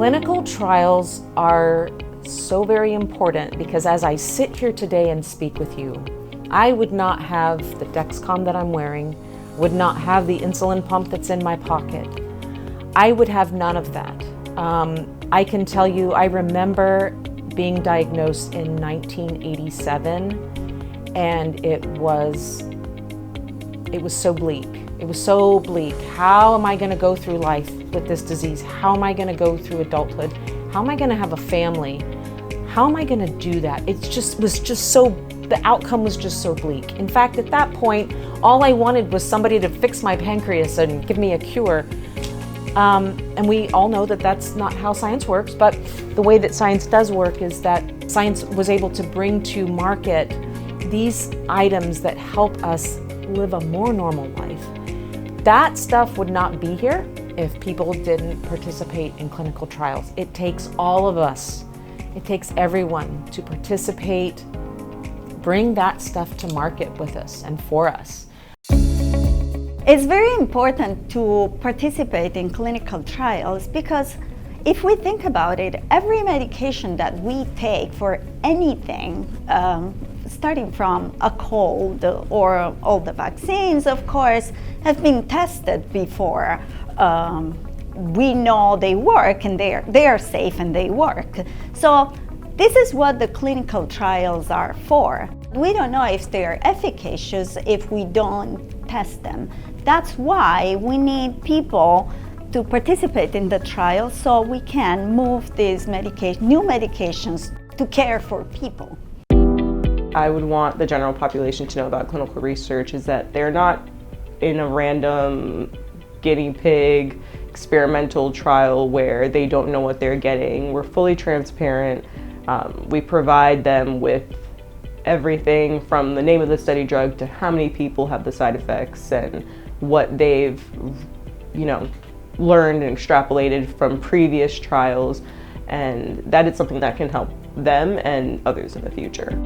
Clinical trials are so very important because as I sit here today and speak with you, I would not have the Dexcom that I'm wearing, would not have the insulin pump that's in my pocket. I would have none of that. I can tell you, I remember being diagnosed in 1987, and it was so bleak. It was so bleak. How am I going to go through life with this disease? How am I going to go through adulthood? How am I going to have a family? How am I going to do that? The outcome was just so bleak. In fact, at that point, all I wanted was somebody to fix my pancreas and give me a cure. And we all know that that's not how science works, but the way that science does work is that science was able to bring to market these items that help us live a more normal life. That stuff would not be here if people didn't participate in clinical trials. It takes all of us. It takes everyone to participate, bring that stuff to market with us and for us. It's very important to participate in clinical trials because if we think about it, every medication that we take for anything, starting from a cold or all the vaccines, of course, have been tested before. We know they work and they are safe and they work. So this is what the clinical trials are for. We don't know if they are efficacious if we don't test them. That's why we need people to participate in the trial so we can move these new medications to care for people. I would want the general population to know about clinical research is that they're not in a random guinea pig experimental trial where they don't know what they're getting. We're fully transparent. We provide them with everything from the name of the study drug to how many people have the side effects and what they've, learned and extrapolated from previous trials, and that is something that can help them and others in the future.